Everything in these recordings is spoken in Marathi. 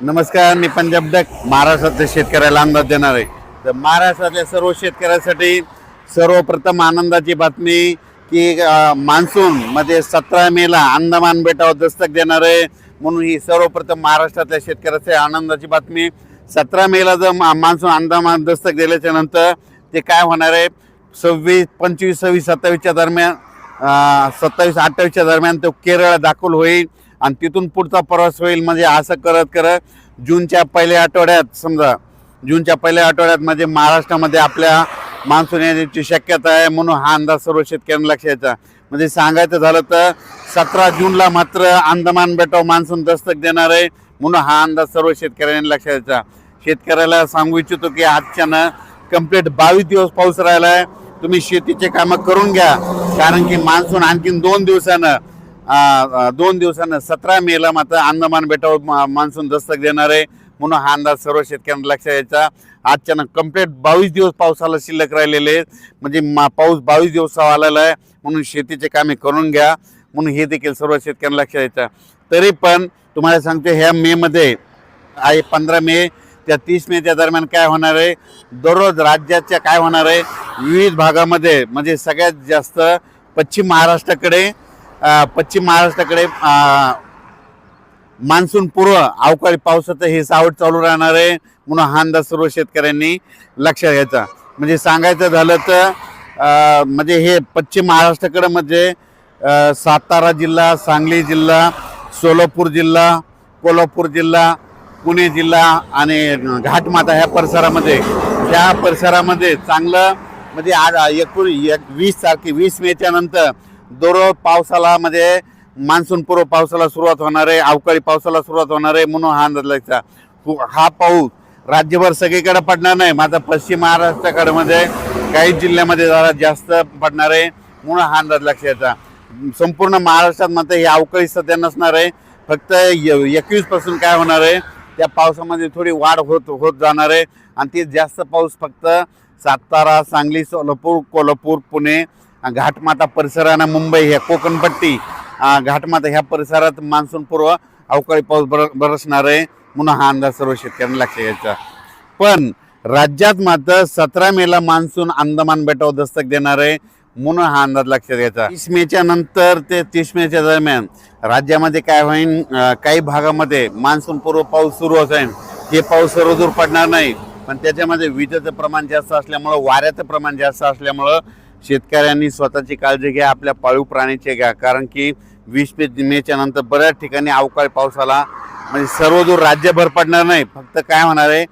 नमस्कार, मी पंजाब डक महाराष्ट्रातल्या शेतकऱ्याला अंदाज देणार आहे. तर महाराष्ट्रातल्या सर्व शेतकऱ्यांसाठी सर्वप्रथम आनंदाची बातमी की मान्सून मध्ये 17 मेला अंदमान बेटावर दस्तक देणार आहे. म्हणून ही सर्वप्रथम महाराष्ट्रातल्या शेतकऱ्यासाठी आनंदाची बातमी. 17 मेला जर मान्सून अंदमान दस्तक दिल्याच्या नंतर ते काय होणार आहे, 26, 25, 26, 27च्या दरम्यान 27, 28च्या दरम्यान तो केरळ दाखल होईल आणि तिथून पुढचा प्रवास होईल. म्हणजे असं करत करत जूनच्या पहिल्या आठवड्यात, समजा जूनच्या पहिल्या आठवड्यात म्हणजे महाराष्ट्रामध्ये आपल्या मान्सून येण्याची शक्यता आहे. म्हणून हा अंदाज सर्व शेतकऱ्यांना लक्षात यायचा. म्हणजे सांगायचं झालं तर 17 जूनला मात्र अंदमान बेटावर मान्सून दस्तक देणार आहे. म्हणून हा अंदाज सर्व शेतकऱ्यांनी लक्षात यायचा. शेतकऱ्याला सांगू इच्छितो की आजच्यानं कंप्लीट 22 दिवस पाऊस राहिला आहे. तुम्ही शेतीचे कामं करून घ्या, कारण की मान्सून आणखीन 2 दिवसानं 17 मेला मात्र अंदमान बेटावर मान्सून दस्तक देणार आहे. म्हणून हा अंदाज सर्व शेतकऱ्यांना लक्षात यायचा. आजच्यानं कंप्लीट 22 दिवस पावसाला शिल्लक राहिलेले आहेत. म्हणजे पाऊस 22 दिवसावर आलेला आहे. म्हणून शेतीचे कामे करून घ्या, म्हणून हे देखील सर्व शेतकऱ्यांना लक्षात यायचं. तरी पण तुम्हाला सांगते, ह्या मेमध्ये आहे 15 मे त्या 30 मेच्या दरम्यान काय होणार आहे, दररोज राज्याच्या काय होणार आहे, विविध भागामध्ये म्हणजे सगळ्यात जास्त पश्चिम महाराष्ट्राकडे मान्सून पूर्व अवकाळी पावसाचं हे सावट चालू राहणार आहे. म्हणून हा अंदाज सर्व शेतकऱ्यांनी लक्षात घ्यायचा. म्हणजे सांगायचं झालं तर म्हणजे हे पश्चिम महाराष्ट्राकडे म्हणजे सातारा जिल्हा, सांगली जिल्हा, सोलापूर जिल्हा, कोल्हापूर जिल्हा, पुणे जिल्हा आणि घाटमाता ह्या परिसरामध्ये चांगलं म्हणजे आज 20 मेच्या नंतर दररोज पावसाला म्हणजे मान्सून पूर्व पावसाला सुरुवात होणार आहे, अवकाळी पावसाला सुरुवात होणार आहे. म्हणून हा अंदाज लक्षात. हा पाऊस राज्यभर सगळीकडे पडणार नाही, मात्र पश्चिम महाराष्ट्राकडे मध्ये काही जिल्ह्यामध्ये जरा जास्त पडणार आहे. म्हणून हा अंदाज लक्षात. संपूर्ण महाराष्ट्रात मात्र ही अवकाळी सध्या नसणार आहे. फक्त 21 पासून काय होणार आहे, त्या पावसामध्ये थोडी वाढ होत जाणार आहे. आणि ते जास्त पाऊस फक्त सातारा, सांगली, सोलापूर, कोल्हापूर, पुणे, घाटमाता परिसरानं, मुंबई, ह्या कोकणपट्टी, घाटमाता ह्या परिसरात मान्सून पूर्व अवकाळी पाऊस बरसणार आहे. म्हणून हा अंदाज सर्व शेतकऱ्यांना लक्षात घ्यायचा. पण राज्यात मात्र 17 मेला मान्सून अंदमान बेटावर दस्तक देणार आहे. म्हणून हा अंदाज लक्षात घ्यायचा. 30 मेच्या नंतर ते 30 मेच्या दरम्यान राज्यामध्ये काय होईल, काही भागामध्ये मान्सून पूर्व पाऊस सुरू असेल. हे पाऊस सर्वदूर पडणार नाही, पण त्याच्यामध्ये विजेचं प्रमाण जास्त असल्यामुळं, वाऱ्याचं प्रमाण जास्त असल्यामुळं शेतकऱ्यांनी स्वतःची काळजी घ्या, आपल्या पाळीव प्राण्याची घ्या. कारण की 20 मेच्या नंतर बऱ्याच ठिकाणी अवकाळी पावसाला म्हणजे सर्वदूर राज्यभर पडणार नाही. फक्त काय होणार आहे,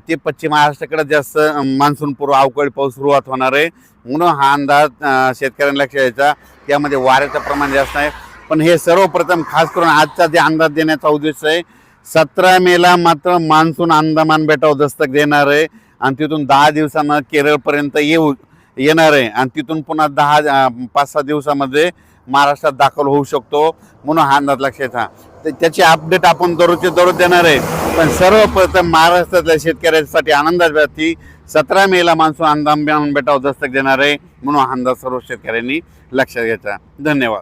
ते पश्चिम महाराष्ट्राकडे जास्त मान्सून पूर्व अवकाळी पाऊस सुरुवात होणार आहे. म्हणून हा अंदाज शेतकऱ्यांना लक्षात यायचा. त्यामध्ये वाऱ्याचं प्रमाण जास्त आहे. पण हे सर्वप्रथम खास करून आजचा जे अंदाज देण्याचा उद्देश आहे, 17 मेला मात्र मान्सून अंदमान बेटावर दस्तक देणार आहे आणि तिथून 10 दिवसांना केरळपर्यंत येणार आहे आणि तिथून पुन्हा 5-6 दिवसामध्ये महाराष्ट्रात दाखल होऊ शकतो. म्हणून हा अंदाज लक्षात. त्याची अपडेट आपण दररोज देणार आहे. पण सर्वप्रथम महाराष्ट्रातल्या शेतकऱ्यांसाठी आनंदाची बातमी, 17 मेला मान्सून अंदमान बेटावर दस्तक देणार आहे. म्हणून हा अंदाज सर्व शेतकऱ्यांनी लक्षात घ्यायचा. धन्यवाद.